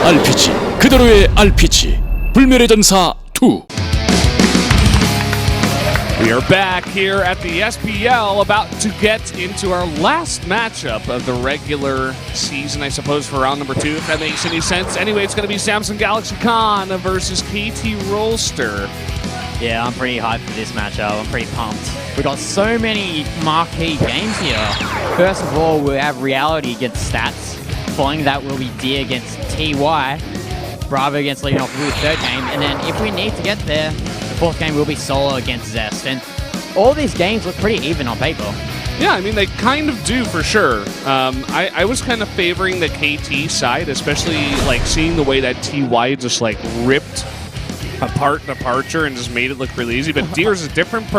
RPG 그대로의 RPG 불멸의 전사 2. We are back here at the SPL, about to get into our last matchup of the regular season, I suppose, for round number 2, if that makes any sense. Anyway, it's going to be Samsung Galaxy Khan versus KT Rolster. Yeah, I'm pretty hyped for this matchup. I'm pretty pumped. We've got so many marquee games here. First of all, we have Reality against Stats. Following that will be D against TY. Bravo against Leonov will be the third game. And then if we need to get there, the fourth game will be Solo against Zest. And all these games look pretty even on paper. Yeah, I mean, they kind of do for sure. I was kind of favoring the KT side, especially like seeing the way that TY just like ripped apart Departure and just made it look really easy. But Deer is a different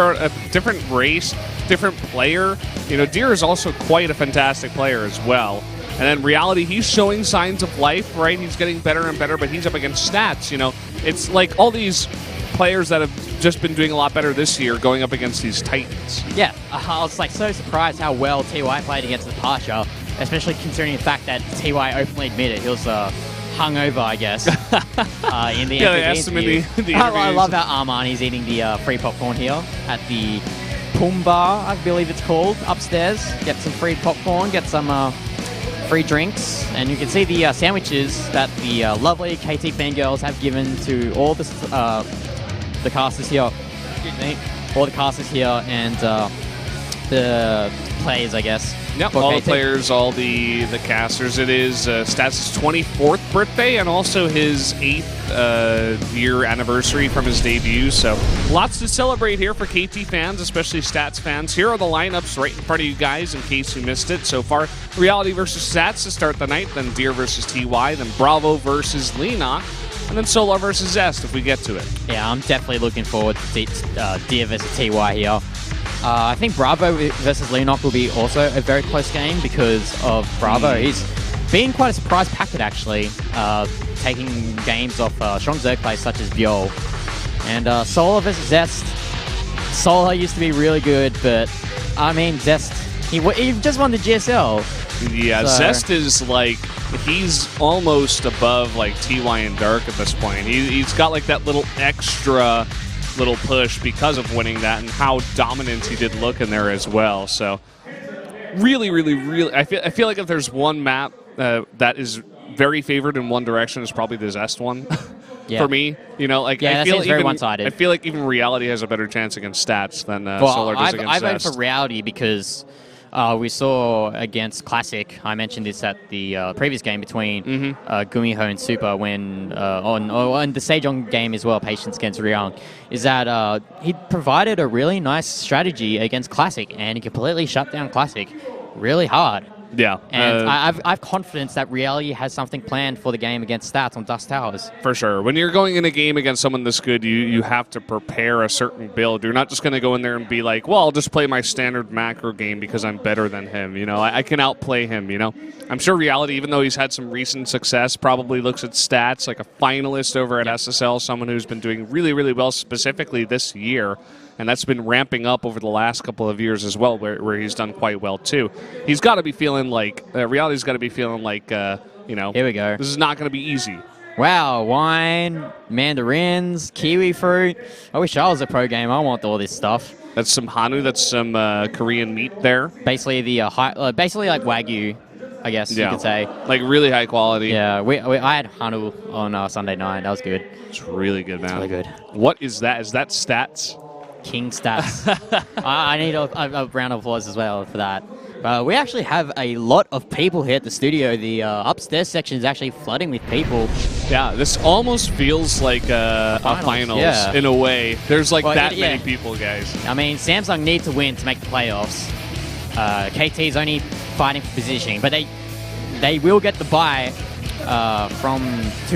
race, different player. You know, Deer is also quite a fantastic player as well. And then Reality, he's showing signs of life, right? He's getting better and better, but he's up against Stats. You know, it's like all these players that have just been doing a lot better this year going up against these Titans. Yeah, I was like so surprised how well TY played against Departure, especially considering the fact that TY openly admitted he was hungover, I guess, in the yeah, they asked him in the interviews. I love how Armani's eating the free popcorn here at the Pum Bar, I believe it's called, upstairs. Get some free popcorn, get some free drinks, and you can see the sandwiches that the lovely KT fangirls have given to all the casters here. Excuse me. All the casters here and the players, I guess. Yep, all the players, all the casters. It is Stats' 24th birthday and also his 8th year anniversary from his debut. So lots to celebrate here for KT fans, especially Stats fans. Here are the lineups right in front of you guys in case you missed it so far. Reality versus Stats to start the night, then Deer versus TY, then Bravo versus Leonok, and then Solar versus Zest if we get to it. Yeah, I'm definitely looking forward to Deer versus TY here. I think Bravo versus Leonok will be also a very close game because of Bravo. He's been quite a surprise packet, actually, taking games off strong Zerg players such as Bjol. And Solar versus Zest. Solar used to be really good, but I mean, Zest, he just won the GSL. Yeah, so Zest is like, he's almost above like TY and Dark at this point. He's got like that little extra little push because of winning that and how dominant he did look in there as well. So really, I feel like if there's one map that is very favored in one direction, it's probably the Zest one. Yeah. For me, you know, like yeah, I feel very one-sided. I feel like even Reality has a better chance against Stats than Solar does against I Zest. voted for Reality because we saw against Classic, I mentioned this at the previous game between Gumiho and Super when on the Sejong game as well, Patience against Ryong, is that he provided a really nice strategy against Classic and he completely shut down Classic really hard. Yeah. And I've confidence that Reality has something planned for the game against Stats on Dust Towers. For sure. When you're going in a game against someone this good, you have to prepare a certain build. You're not just going to go in there and be like, well, I'll just play my standard macro game because I'm better than him. You know, I can outplay him, you know. I'm sure Reality, even though he's had some recent success, probably looks at Stats like a finalist over at SSL, someone who's been doing really well specifically this year. And that's been ramping up over the last couple of years as well, where he's done quite well, too. He's got to be feeling like, Reality's got to be feeling like, you know, here we go. This is not going to be easy. Wow, wine, mandarins, kiwi fruit. I wish I was a pro gamer. I want all this stuff. That's some Hanu, that's some Korean meat there. Basically, basically like Wagyu, I guess you could say. Like really high quality. Yeah, I had Hanu on Sunday night. That was good. It's really good, man. It's really good. What is that? Is that Stats? King Stats. I need a round of applause as well for that. We actually have a lot of people here at the studio. The upstairs section is actually flooding with people. Yeah, this almost feels like a finals in a way. There's like many people, guys. I mean, Samsung need to win to make the playoffs. KT is only fighting for positioning, but they will get the bye from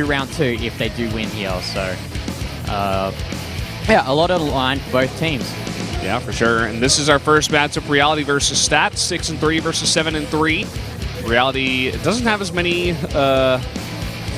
round 2 if they do win here. So. Yeah, a lot of the line for both teams. Yeah, for sure. And this is our first matchup, Reality versus Stats, 6-3 versus 7-3. Reality doesn't have as many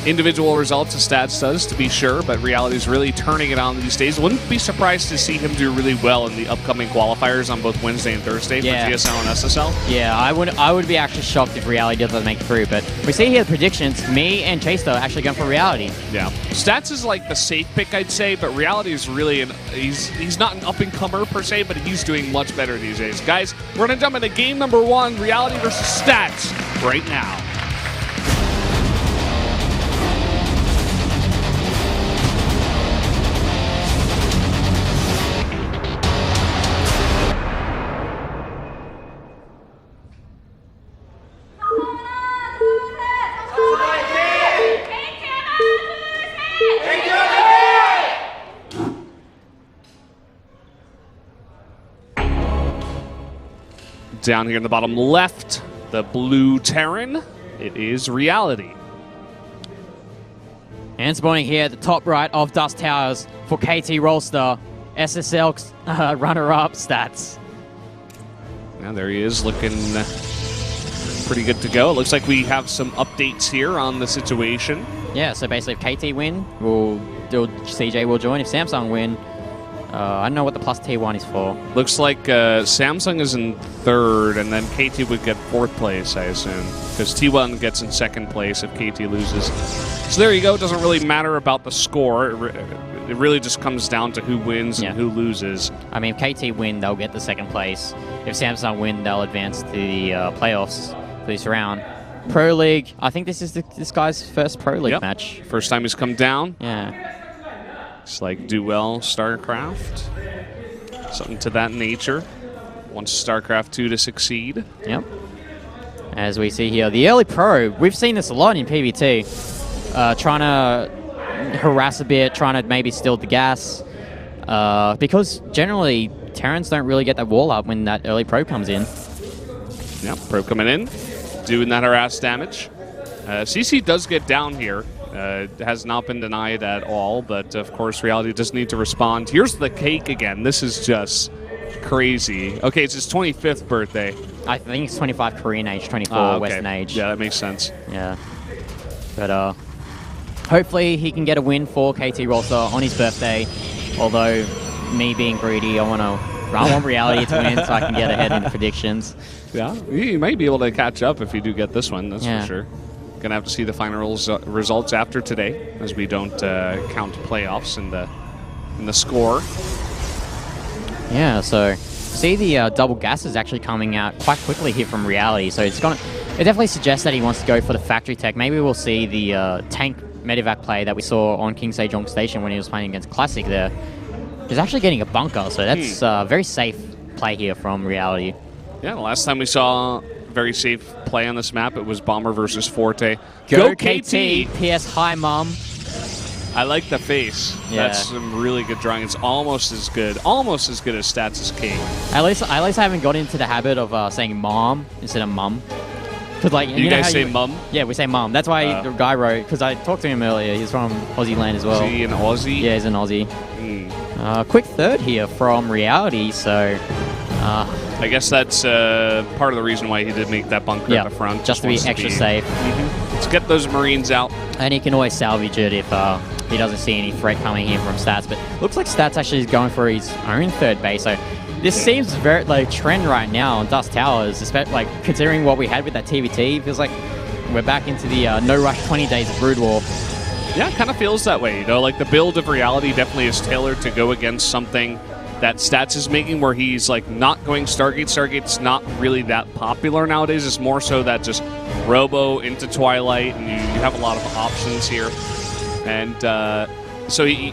individual results as Stats does, to be sure, but Reality's really turning it on these days. Wouldn't be surprised to see him do really well in the upcoming qualifiers on both Wednesday and Thursday for GSL and SSL. Yeah, I would be actually shocked if Reality doesn't make it through, but we see here the predictions. Me and Chase, though, actually going for Reality. Yeah. Stats is like the safe pick, I'd say, but Reality is really he's not an up-and-comer per se, but he's doing much better these days. Guys, we're going to jump into game number 1, Reality versus Stats, right now. Down here in the bottom left, the blue Terran, it is Reality. And spawning here at the top right of Dust Towers for KT Rollstar, SSL runner-up Stats. Now there he is, looking pretty good to go. It looks like we have some updates here on the situation. Yeah, so basically if KT win, CJ will join. If Samsung win, I don't know what the plus T1 is for. Looks like Samsung is in 3rd, and then KT would get 4th place, I assume. Because T1 gets in 2nd place if KT loses. So there you go. It doesn't really matter about the score. It really just comes down to who wins and who loses. I mean, if KT win, they'll get the 2nd place. If Samsung win, they'll advance to the playoffs for this round. Pro League, I think this is this guy's first Pro League match. First time he's come down. Yeah. It's like do well Starcraft. Something to that nature. Wants Starcraft 2 to succeed. Yep. As we see here, the early pro, we've seen this a lot in PvT. Trying to harass a bit, trying to maybe steal the gas. Because generally, Terrans don't really get that wall up when that early pro comes in. Yep, pro coming in, doing that harass damage. CC does get down here. Has not been denied at all, but of course Reality does need to respond. Here's the cake again. This is just crazy. Okay, it's his 25th birthday. I think it's 25 Korean age, 24 Western age. Yeah, that makes sense. Yeah. But hopefully he can get a win for KT Rollstar on his birthday. Although, me being greedy, I want Reality to win so I can get ahead in the predictions. Yeah, you might be able to catch up if you do get this one, that's for sure. Gonna have to see the final results after today, as we don't count playoffs in the score. Yeah, so see the double gas is actually coming out quite quickly here from Reality. So it definitely suggests that he wants to go for the factory tech. Maybe we'll see the tank medevac play that we saw on King Sejong Station when he was playing against Classic there. He's actually getting a bunker, so that's a very safe play here from Reality. Yeah, the last time we saw very safe play on this map, it was Bomber versus Forte. Go KT! PS hi, Mom. I like the face. Yeah. That's some really good drawing. It's almost as good as Stats as King. At least I haven't got into the habit of saying Mom instead of Mum. Cause like you guys say Mum? Yeah, we say Mum. That's why the guy wrote, because I talked to him earlier. He's from Aussie land as well. Is he an Aussie? Yeah, he's an Aussie. Quick 3rd here from Reality, so... I guess that's part of the reason why he did make that bunker at the front. Just to be extra safe. Let's get those Marines out. And he can always salvage it if he doesn't see any threat coming here from Stats. But looks like Stats actually is going for his own 3rd base. So this seems very like trend right now on Dust Towers, especially like considering what we had with that TVT. It feels like we're back into the no rush 20 days of Brood War. Yeah, it kind of feels that way. You know, like the build of Reality definitely is tailored to go against something that Stats is making, where he's like not going Stargate. Stargate's not really that popular nowadays. It's more so that just Robo into Twilight, and you have a lot of options here. And so he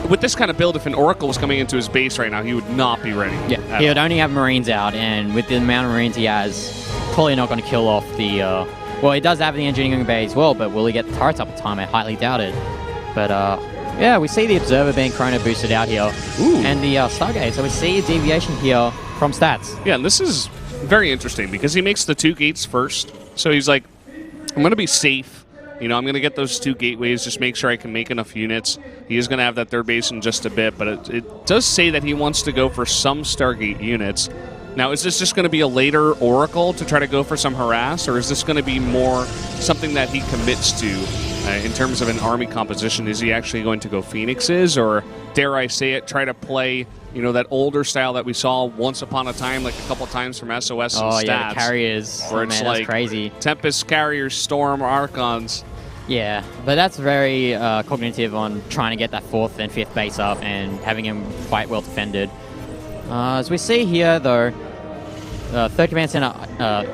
with this kind of build, if an Oracle was coming into his base right now, he would not be ready. Yeah, he would only have Marines out, and with the amount of Marines he has, probably not going to kill off the. Well, he does have the engineering bay as well, but will he get the turrets up in time? I highly doubt it. But yeah, we see the Observer being chrono boosted out here. And the Stargate. So we see a deviation here from Stats. Yeah, and this is very interesting because he makes the 2 gates first. So he's like, I'm going to be safe. You know, I'm going to get those 2 gateways, just make sure I can make enough units. He is going to have that 3rd base in just a bit, but it does say that he wants to go for some Stargate units. Now, is this just going to be a later Oracle to try to go for some harass, or is this going to be more something that he commits to in terms of an army composition? Is he actually going to go Phoenixes, or dare I say it, try to play, you know, that older style that we saw once upon a time, like a couple times from SOS and Stats? Yeah, the carriers. Where it's like crazy. Tempest, Carriers, Storm, Archons. Yeah, but that's very cognitive on trying to get that 4th and 5th base up and having him quite well defended. As we see here, though, 3rd Command Center,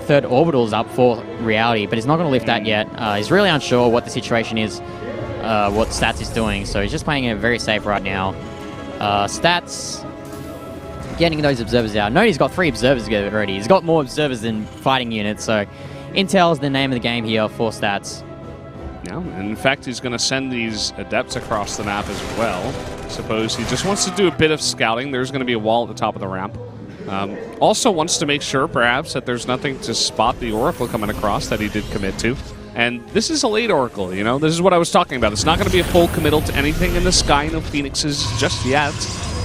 3rd Orbital's up for Reality, but he's not going to lift that yet. He's really unsure what the situation is, what Stats is doing, so he's just playing it very safe right now. Stats getting those observers out. Note he's got 3 observers already. He's got more observers than fighting units, so Intel is the name of the game here for Stats. Yeah, and in fact, he's going to send these Adepts across the map as well. I suppose he just wants to do a bit of scouting. There's going to be a wall at the top of the ramp. Also wants to make sure, perhaps, that there's nothing to spot the Oracle coming across that he did commit to. And this is a late Oracle, you know? This is what I was talking about. It's not going to be a full committal to anything in the sky, no Phoenixes just yet.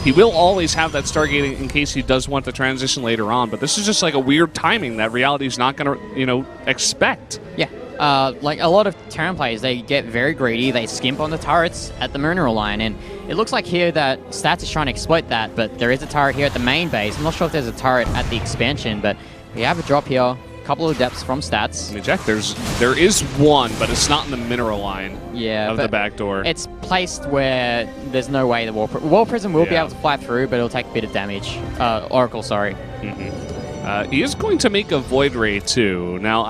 He will always have that Stargate in case he does want to transition later on, but this is just like a weird timing that Reality's not going to, you know, expect. Yeah. Like a lot of Terran players, they get very greedy, they skimp on the turrets at the mineral line, and it looks like here that Stats is trying to exploit that, but there is a turret here at the main base. I'm not sure if there's a turret at the expansion, but we have a drop here, a couple of Adepts from Stats. Let me check, there is one, but it's not in the mineral line of the back door. It's placed where there's no way the Wall Prism will be able to fly through, but it'll take a bit of damage. Oracle, sorry. He is going to make a Void Ray too. Now,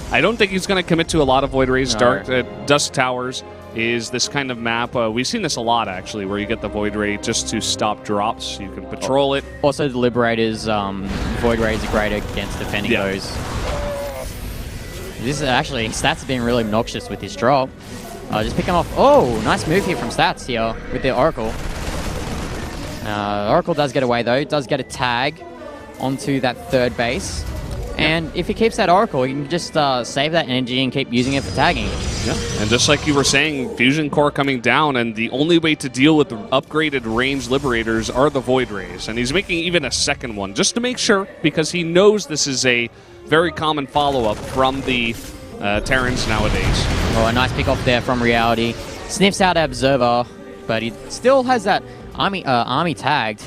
I don't think he's going to commit to a lot of Void Rays. No. Dusk Towers is this kind of map. We've seen this a lot, actually, where you get the Void Ray just to stop drops. You can patrol it. Also, the Liberators, Void Rays are great against defending those. This is actually, Stats are being really obnoxious with this drop. Just pick him off. Oh, nice move here from Stats here with the Oracle. Oracle does get away, though. Does get a tag onto that 3rd base. And if he keeps that Oracle, he can just save that energy and keep using it for tagging. Yeah, and just like you were saying, Fusion Core coming down, and the only way to deal with the upgraded range Liberators are the Void Rays. And he's making even a 2nd one, just to make sure, because he knows this is a very common follow-up from the Terrans nowadays. Oh, a nice pick-off there from Reality. Sniffs out Observer, but he still has that army tagged.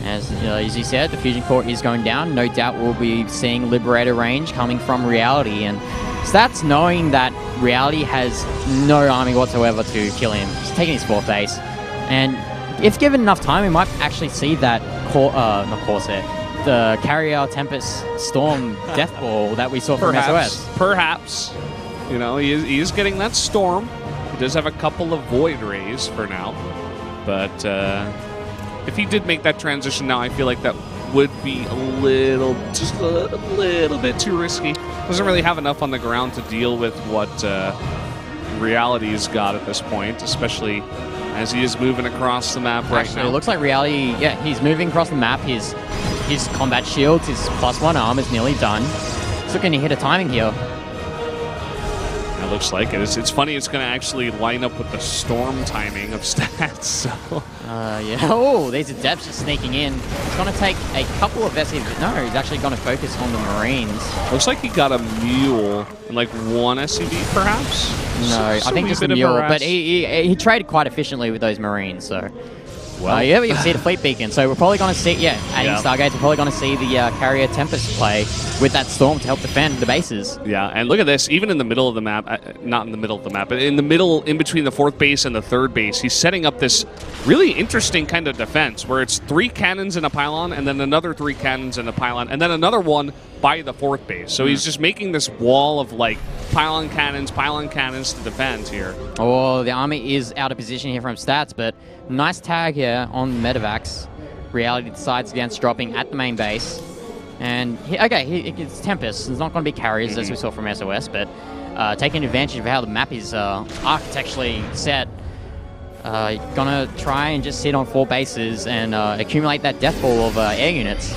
As you said, the Fusion Core is going down. No doubt we'll be seeing Liberator range coming from Reality. And Stats knowing that Reality has no army whatsoever to kill him. He's taking his 4th base. And if given enough time, we might actually see that, not Corsair, the Carrier Tempest Storm Death Ball that we saw from SOS. Perhaps. You know, he is getting that Storm. He does have a couple of Void Rays for now. But if he did make that transition now, I feel like that would be just a little bit too risky. Doesn't really have enough on the ground to deal with what Reality's got at this point, especially as he is moving across the map now. It looks like Reality, he's moving across the map. His combat shields, his +1 arm is nearly done. He's looking to hit a timing here. It looks like it. It's funny, it's going to actually line up with the Storm timing of Stats. So. Yeah. Oh, these Adepts just sneaking in. It's going to take a couple of SCV. No, he's actually going to focus on the Marines. Looks like he got a Mule and like 1 SCV, perhaps? No, I think just a Mule. But he traded quite efficiently with those Marines, so... Well, you can see the Fleet Beacon, so we're probably going to see, adding Stargates, we're probably going to see the Carrier Tempest play with that Storm to help defend the bases. Yeah, and look at this, even in the middle of the map, not in the middle of the map, but in the middle, in between the 4th base and the 3rd base, he's setting up this really interesting kind of defense where it's 3 cannons in a pylon, and then another 3 cannons in a pylon, and then another one by the 4th base. So he's just making this wall of like pylon cannons to defend here. Oh, the army is out of position here from Stats, but nice tag here on Medivacs. Reality decides against dropping at the main base. And, it's Tempest. It's not going to be carriers, as we saw from SOS, but taking advantage of how the map is architecturally set, gonna try and just sit on 4 bases and accumulate that death ball of air units.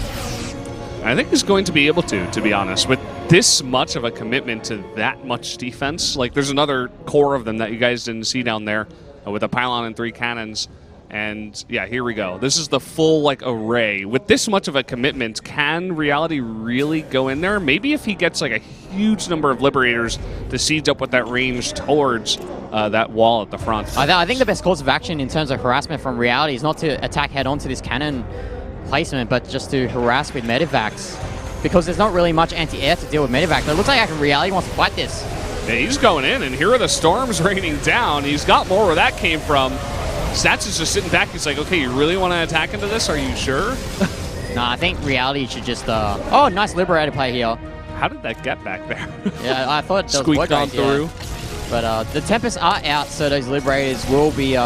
I think he's going to be able to be honest. With this much of a commitment to that much defense, like there's another core of them that you guys didn't see down there with a pylon and 3 cannons. And yeah, here we go. This is the full like array. With this much of a commitment, can Reality really go in there? Maybe if he gets like a huge number of Liberators to siege up with that range towards that wall at the front. I think the best course of action in terms of harassment from Reality is not to attack head-on to this cannon placement, but just to harass with medevacs. Because there's not really much anti-air to deal with medevac. But it looks like Reality wants to fight this. Yeah, he's going in, and here are the storms raining down. He's got more where that came from. Stats is just sitting back. He's like, okay, you really want to attack into this? Are you sure? Nah, I think Reality should just... Oh, nice Liberator play here. How did that get back there? Yeah, I thought there was squeaked on through. Yeah. But the Tempests are out, so those Liberators will be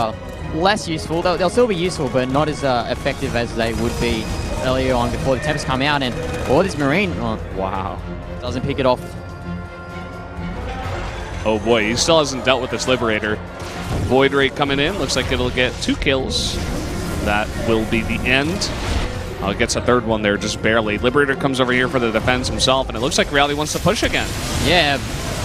less useful. They'll still be useful, but not as effective as they would be earlier on before the Tempests come out. And this Marine... Oh, wow. Doesn't pick it off. Oh boy, he still hasn't dealt with this Liberator. Void Ray coming in. Looks like it'll get 2 kills. That will be the end. It gets a 3rd one there, just barely. Liberator comes over here for the defense himself, and it looks like Reality wants to push again. Yeah,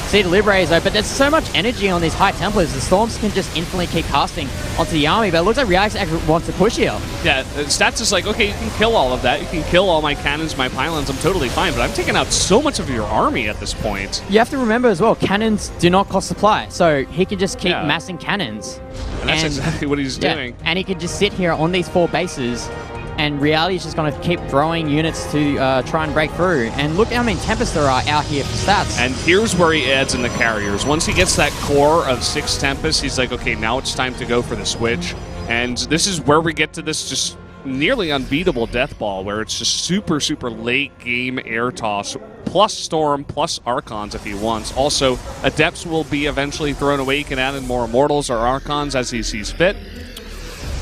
see the Liberators though, but there's so much energy on these High Templars. The Storms can just infinitely keep casting onto the army, but it looks like Reality actually wants to push here. Yeah, Stats is like, okay, you can kill all of that. You can kill all my cannons, my pylons. I'm totally fine, but I'm taking out so much of your army at this point. You have to remember as well, cannons do not cost supply, so he can just keep massing cannons. And that's exactly what he's doing. And he can just sit here on these 4 bases, and Reality is just going to keep throwing units to try and break through. And look how many Tempests there are out here for Stats. And here's where he adds in the carriers. Once he gets that core of 6 Tempests, he's like, okay, now it's time to go for the switch. And this is where we get to this just nearly unbeatable death ball, where it's just super, super late game air toss, plus Storm, plus Archons if he wants. Also, Adepts will be eventually thrown away. He can add in more Immortals or Archons as he sees fit.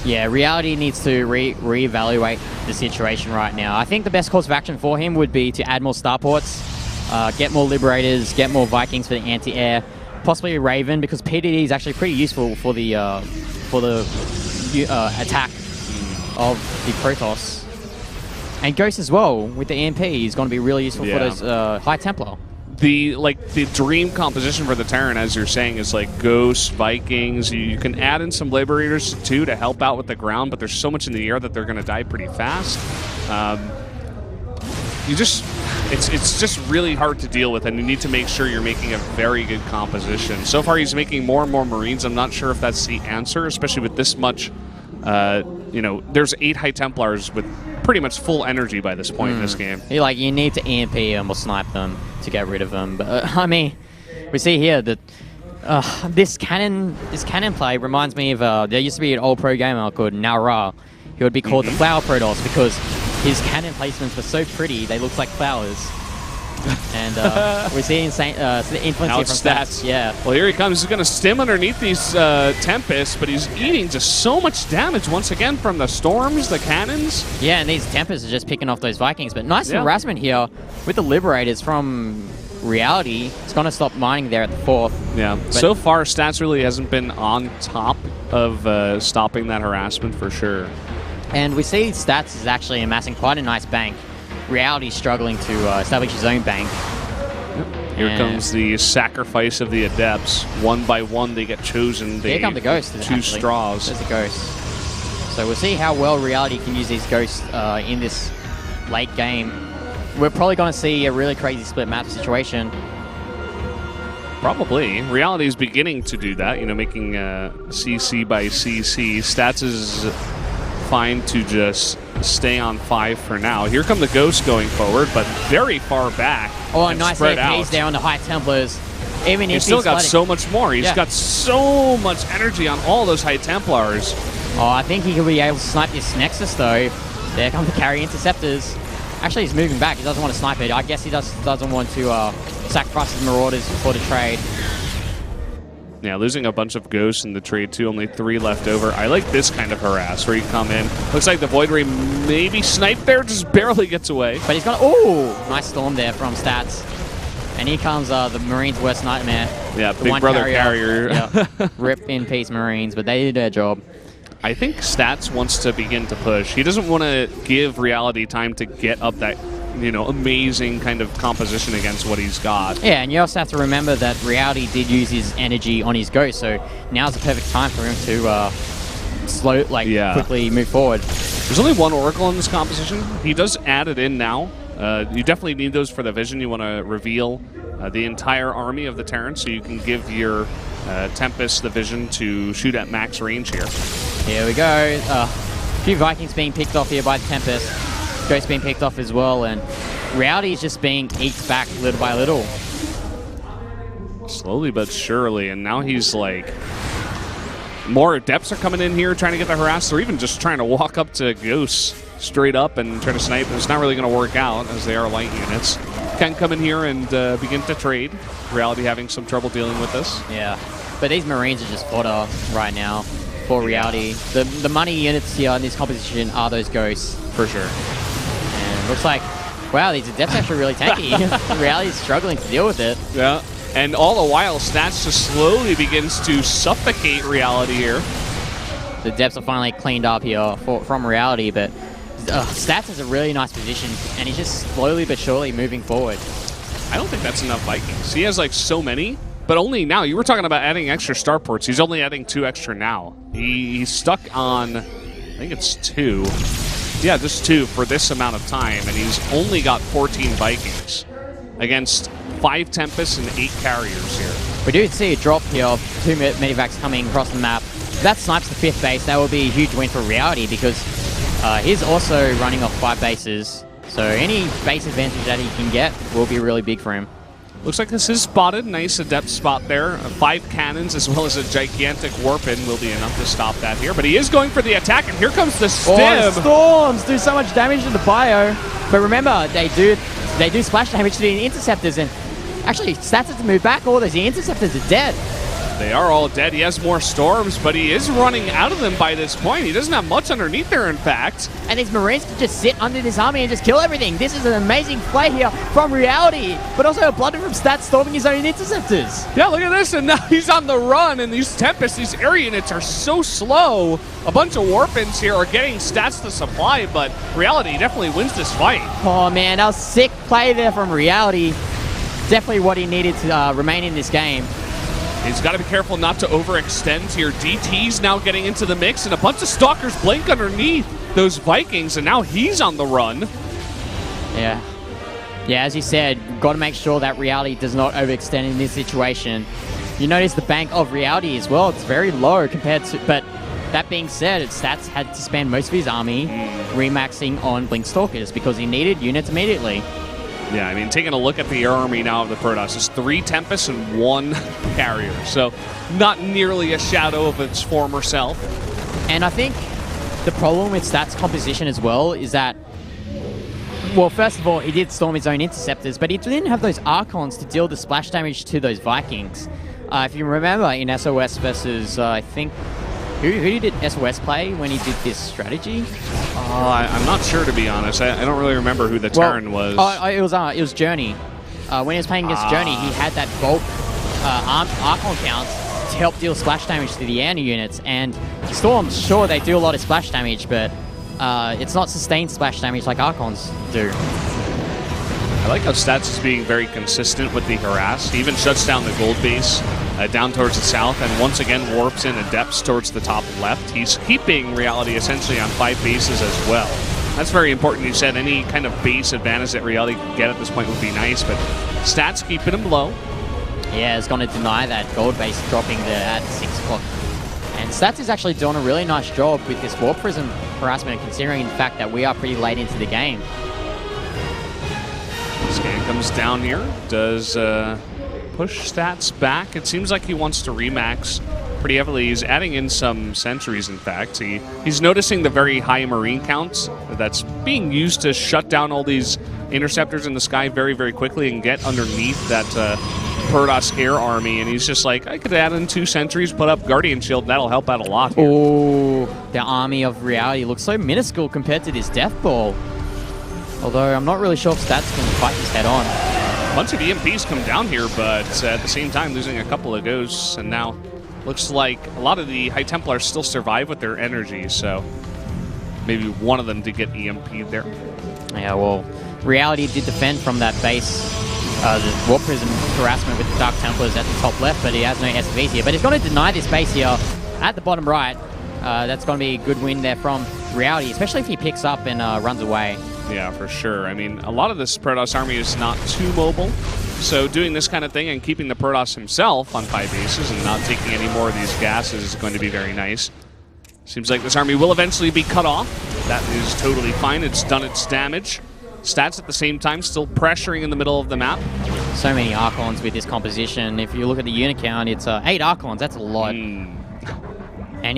Yeah, Reality needs to reevaluate the situation right now. I think the best course of action for him would be to add more starports, get more Liberators, get more Vikings for the anti-air, possibly a Raven, because PDD is actually pretty useful for the attack of the Protoss. And Ghost as well, with the EMP, is going to be really useful for those High Templar. The dream composition for the Terran, as you're saying, is like Ghosts, Vikings. You can add in some Liberators too to help out with the ground, but there's so much in the air that they're going to die pretty fast. It's just really hard to deal with, and you need to make sure you're making a very good composition. So far, he's making more and more Marines. I'm not sure if that's the answer, especially with this much. There's 8 High Templars with pretty much full energy by this point in this game. You need to EMP them or snipe them to get rid of them. But I mean, we see here that this cannon play reminds me of there used to be an old pro gamer called Naura. He would be called the Flower Protoss because his cannon placements were so pretty they looked like flowers. And we're seeing the influence here from Stats. Yeah. Well, here he comes. He's going to stim underneath these Tempests, but he's eating just so much damage once again from the Storms, the cannons. Yeah, and these Tempests are just picking off those Vikings. But nice harassment here with the Liberators from Reality. It's going to stop mining there at the 4th. Yeah. But so far, Stats really hasn't been on top of stopping that harassment for sure. And we see Stats is actually amassing quite a nice bank. Reality struggling to establish his own bank. Here comes the sacrifice of the Adepts. One by one, they get chosen. Here come the Ghosts. Two straws. There's the Ghost. So we'll see how well Reality can use these Ghosts in this late game. We're probably going to see a really crazy split map situation. Probably. Reality is beginning to do that, making CC by CC. Stats is fine to just stay on 5 for now. Here come the Ghosts going forward, but very far back. Oh, a nice APs there on the High Templars. Even he's still got so much more. He's got so much energy on all those High Templars. Oh, I think he could be able to snipe this Nexus, though. There come the carry interceptors. Actually, he's moving back. He doesn't want to snipe it. I guess he doesn't want to sacrifice his Marauders before the trade. Yeah, losing a bunch of Ghosts in the trade, too. Only 3 left over. I like this kind of harass, where you come in. Looks like the Void Ray maybe sniped there, just barely gets away. But he's got... Oh! Nice storm there from Stats. And here comes the Marines' worst nightmare. Yeah, Big Brother carrier. Yeah. Rip in peace, Marines, but they did their job. I think Stats wants to begin to push. He doesn't want to give Reality time to get up that, amazing kind of composition against what he's got. Yeah, and you also have to remember that Reality did use his energy on his Ghost, so now's the perfect time for him to quickly move forward. There's only one Oracle in this composition. He does add it in now. You definitely need those for the vision. You want to reveal the entire army of the Terran so you can give your Tempest the vision to shoot at max range here. Here we go. A few Vikings being picked off here by the Tempest. Ghost being picked off as well, and Reality is just being eked back little by little. Slowly but surely, and now he's like... More Adepts are coming in here trying to get the harass, or even just trying to walk up to Ghosts straight up and try to snipe. It's not really going to work out, as they are light units. Can come in here and begin to trade. Reality having some trouble dealing with this. Yeah, but these Marines are just fodder right now for Reality. The money units here in this composition are those Ghosts. For sure. And looks like, wow, these Adepts are actually really tanky. Reality is struggling to deal with it. Yeah. And all the while, Stats just slowly begins to suffocate Reality here. The Depths are finally cleaned up here from Reality, but Stats is a really nice position, and he's just slowly but surely moving forward. I don't think that's enough Vikings. He has like so many, but only now. You were talking about adding extra starports. He's only adding 2 extra now. He's stuck on, I think it's 2. Yeah, just 2 for this amount of time, and he's only got 14 Vikings against 5 Tempests and 8 carriers here. We do see a drop here of 2 Medivacs coming across the map. If that snipes the 5th base, that will be a huge win for Reality, because he's also running off 5 bases. So any base advantage that he can get will be really big for him. Looks like this is spotted. Nice Adept spot there. 5 cannons as well as a gigantic warp-in will be enough to stop that here. But he is going for the attack, and here comes the Stim. Oh, the Storms do so much damage to the bio. But remember, they do splash damage to the Interceptors, and actually, Stats has to move back. All those Interceptors are dead. They are all dead. He has more Storms, but he is running out of them by this point. He doesn't have much underneath there, in fact. And these Marines can just sit under this army and just kill everything. This is an amazing play here from Reality, but also a blunder from Stats storming his own Interceptors. Yeah, look at this, and now he's on the run, and these Tempests, these air units are so slow. A bunch of Warpins here are getting Stats to supply, but Reality definitely wins this fight. Oh man, that was sick play there from Reality. Definitely what he needed to remain in this game. He's got to be careful not to overextend here. DT's now getting into the mix, and a bunch of Stalkers blink underneath those Vikings, and now he's on the run. Yeah. Yeah, as you said, got to make sure that Reality does not overextend in this situation. You notice the bank of Reality as well. It's very low compared to... But that being said, Stats had to spend most of his army remaxing on Blink Stalkers because he needed units immediately. Yeah, I mean, taking a look at the air army now of the Protoss, it's 3 Tempests and 1 carrier, so not nearly a shadow of its former self. And I think the problem with Stats' composition as well is that, well, first of all, he did storm his own Interceptors, but he didn't have those Archons to deal the splash damage to those Vikings. If you remember in SOS versus, I think, who did SOS play when he did this strategy? I'm not sure, to be honest. I don't really remember who the Terran was. It was Journey. When he was playing against Journey, he had that bulk Archon count to help deal splash damage to the air units. And Storms, sure, they do a lot of splash damage, but it's not sustained splash damage like Archons do. I like how Stats is being very consistent with the harass. He even shuts down the gold base down towards the south, and once again warps in Adepts towards the top left. He's keeping Reality essentially on 5 bases as well. That's very important. You said any kind of base advantage that Reality could get at this point would be nice, but Stats keeping him low. Yeah, it's going to deny that gold base dropping there at 6 o'clock. And Stats is actually doing a really nice job with this Warp Prism harassment, considering the fact that we are pretty late into the game. Scan comes down here, does push Stats back. It seems like he wants to remax pretty heavily. He's adding in some sentries, in fact. He's noticing the very high Marine counts that's being used to shut down all these Interceptors in the sky very, very quickly and get underneath that Protoss air army, and he's just like, I could add in 2 sentries, put up Guardian Shield, and that'll help out a lot here. Oh, the army of Reality looks so minuscule compared to this Death Ball. Although I'm not really sure if Stats can fight this head on. A bunch of EMPs come down here, but at the same time losing a couple of Ghosts, and now looks like a lot of the High Templars still survive with their energy, so maybe one of them did get EMP'd there. Yeah, well, Reality did defend from that base, the Warp Prism harassment with the Dark Templars at the top left, but he has no SVs here. But he's going to deny this base here at the bottom right. that's going to be a good win there from Reality, especially if he picks up and runs away. Yeah, for sure. I mean, a lot of this Protoss army is not too mobile, so doing this kind of thing and keeping the Protoss himself on 5 bases and not taking any more of these gases is going to be very nice. Seems like this army will eventually be cut off. That is totally fine. It's done its damage. Stats at the same time still pressuring in the middle of the map. So many Archons with this composition. If you look at the unit count, it's 8 Archons. That's a lot. And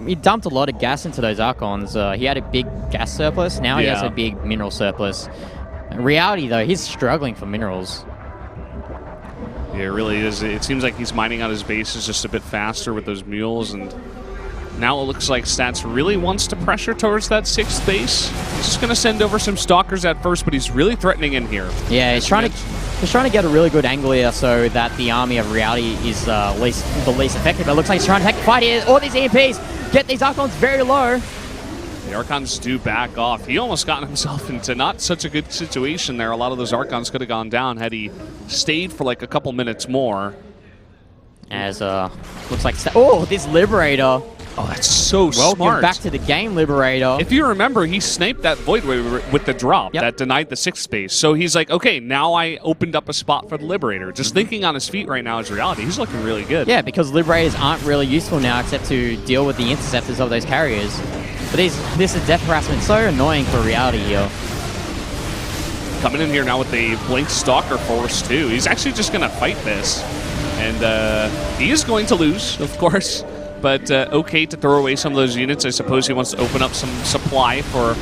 he dumped a lot of gas into those Archons. He had a big gas surplus. Now he has a big mineral surplus. In reality, though, he's struggling for minerals. Yeah, it really is. It seems like he's mining out his bases just a bit faster with those mules, and now it looks like Stats really wants to pressure towards that 6th base. He's just going to send over some Stalkers at first, but he's really threatening in here. Yeah, he's trying to get a really good angle here so that the army of Reality is the least effective. It looks like he's trying to take the fight here. All these EMPs get these Archons very low. The Archons do back off. He almost got himself into not such a good situation there. A lot of those Archons could have gone down had he stayed for like a couple minutes more. As looks like this Liberator. Oh, that's so smart. Welcome back to the game, Liberator. If you remember, he sniped that Void with the drop that denied the 6th space. So he's like, okay, now I opened up a spot for the Liberator. Just thinking on his feet right now is Reality. He's looking really good. Yeah, because Liberators aren't really useful now except to deal with the interceptors of those carriers. But this is death harassment, so annoying for Reality here. Coming in here now with the Blink Stalker Force too. He's actually just going to fight this. And he is going to lose, of course. But okay to throw away some of those units. I suppose he wants to open up some supply for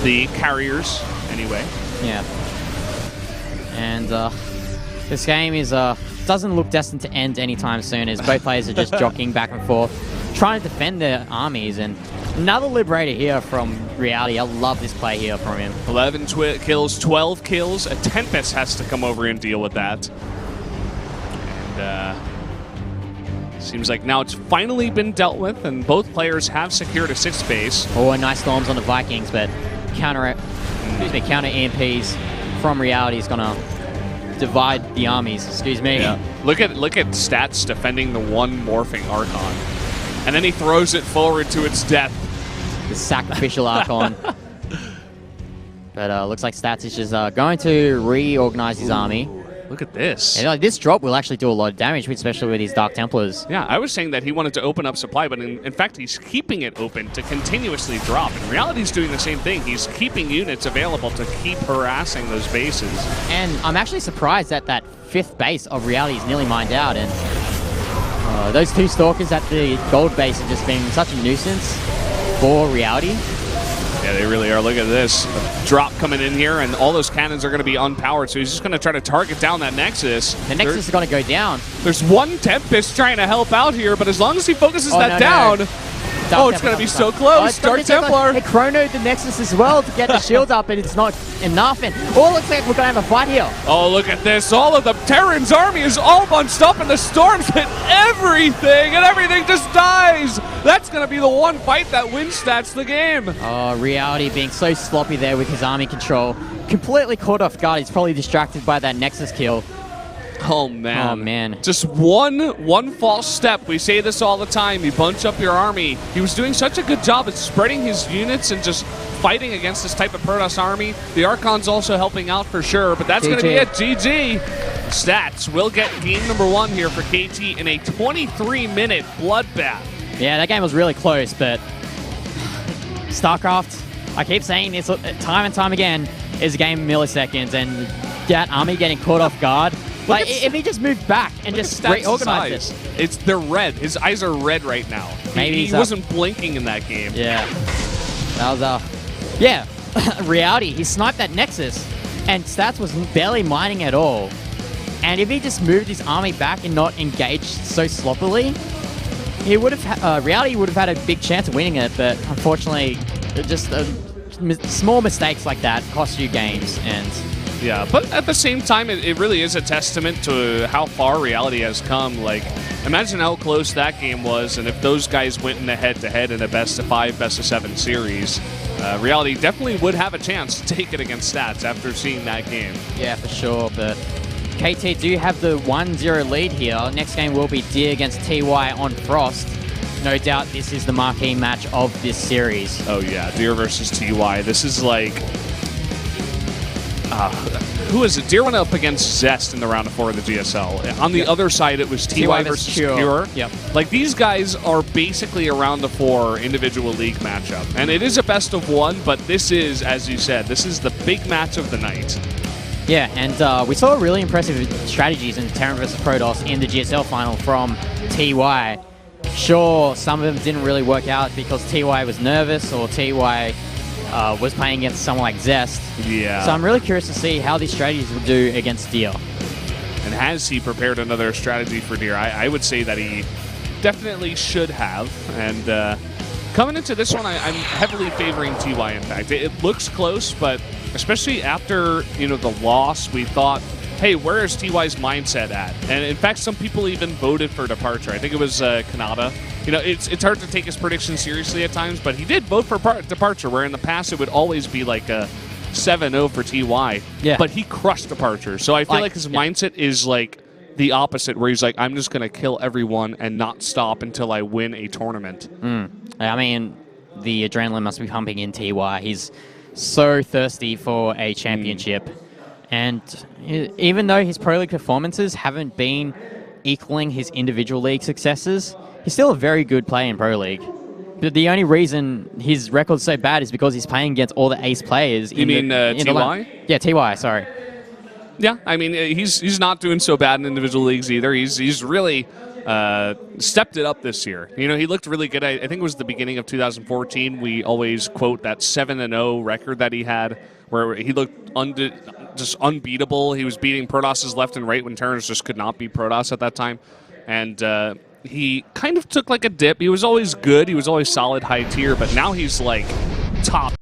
the carriers anyway. Yeah. And this game is doesn't look destined to end anytime soon, as both players are just jockeying back and forth, trying to defend their armies. And another Liberator here from Reality. I love this play here from him. 11 kills, 12 kills. A Tempest has to come over and deal with that. And seems like now it's finally been dealt with, and both players have secured a 6th base. Oh, nice storms on the Vikings, but counter EMPs from Reality is gonna divide the armies. Excuse me. Yeah. Look at Stats defending the one morphing Archon, and then he throws it forward to its death. The sacrificial Archon. But looks like Stats is just going to reorganize his army. Look at this. And, this drop will actually do a lot of damage, especially with these Dark Templars. Yeah, I was saying that he wanted to open up supply, but in fact, he's keeping it open to continuously drop. In reality, he's doing the same thing. He's keeping units available to keep harassing those bases. And I'm actually surprised that that 5th base of Reality is nearly mined out. And those 2 Stalkers at the gold base have just been such a nuisance for Reality. Yeah, they really are. Look at this. Drop coming in here, and all those cannons are going to be unpowered, so he's just going to try to target down that Nexus. The Nexus is going to go down. There's one Tempest trying to help out here, but as long as he focuses down... No. Oh, it's going to be so close. Dark Templar. He chronoed the Nexus as well to get the shields up, and it's not enough. And it looks like we're going to have a fight here. Oh, look at this. All of the Terran's army is all bunched up, and the storms hit everything, and everything just dies. That's going to be the one fight that wins Stats the game. Oh, Reality being so sloppy there with his army control. Completely caught off guard. He's probably distracted by that Nexus kill. Oh, man. Oh, man. Just one false step. We say this all the time. You bunch up your army. He was doing such a good job at spreading his units and just fighting against this type of Protoss army. The Archon's also helping out for sure, but that's going to be it. GG. Stats will get game number 1 here for KT in a 23-minute bloodbath. Yeah, that game was really close, but Starcraft, I keep saying this time and time again, is a game of milliseconds, and that army getting caught off guard. Like, if he just moved back and just reorganized it. They're red. His eyes are red right now. Maybe he wasn't blinking in that game. Yeah. That was, yeah. Reality, he sniped that Nexus, and Stats was barely mining at all. And if he just moved his army back and not engaged so sloppily, he would have, Reality would have had a big chance of winning it, but unfortunately, just small mistakes like that cost you games. And yeah, but at the same time, it really is a testament to how far Reality has come. Like, imagine how close that game was, and if those guys went in the head-to-head in a best-of-5, best-of-7 series, Reality definitely would have a chance to take it against Stats after seeing that game. Yeah, for sure, but KT do have the 1-0 lead here. Next game will be D against TY on Frost. no doubt this is the marquee match of this series. Oh yeah, Deer versus TY. This is like, who is it? Deer went up against Zest in the round of 4 of the GSL. On the other side, it was TY versus Pure. Yep. Like, these guys are basically a round of 4 individual league matchup. And it is a best of 1, but this is, as you said, this is the big match of the night. Yeah, and we saw really impressive strategies in Terran versus Protoss in the GSL final from TY. Sure, some of them didn't really work out because TY was nervous or TY was playing against someone like Zest. Yeah. So I'm really curious to see how these strategies will do against Deer. And has he prepared another strategy for Deer? I would say that he definitely should have. And coming into this one, I'm heavily favoring TY, in fact. It looks close, but especially after, you know, the loss, we thought, hey, where is TY's mindset at? And in fact, some people even voted for departure. I think it was Kanata. You know, it's hard to take his predictions seriously at times, but he did vote for departure, where in the past it would always be like a 7-0 for TY. Yeah. But he crushed departure. So I feel like his mindset is like the opposite, where he's like, I'm just going to kill everyone and not stop until I win a tournament. I mean, the adrenaline must be pumping in TY. He's so thirsty for a championship. And even though his Pro League performances haven't been equaling his individual league successes, he's still a very good player in Pro League. But the only reason his record's so bad is because he's playing against all the ace players. You mean TY? Yeah, TY, sorry. Yeah, I mean, he's not doing so bad in individual leagues either. He's really stepped it up this year. You know, he looked really good. I think it was the beginning of 2014. We always quote that 7-0 record that he had, where he looked just unbeatable. He was beating Protoss left and right when Terrans just could not beat Protoss at that time. And he kind of took like a dip. He was always good. He was always solid high tier, but now he's like top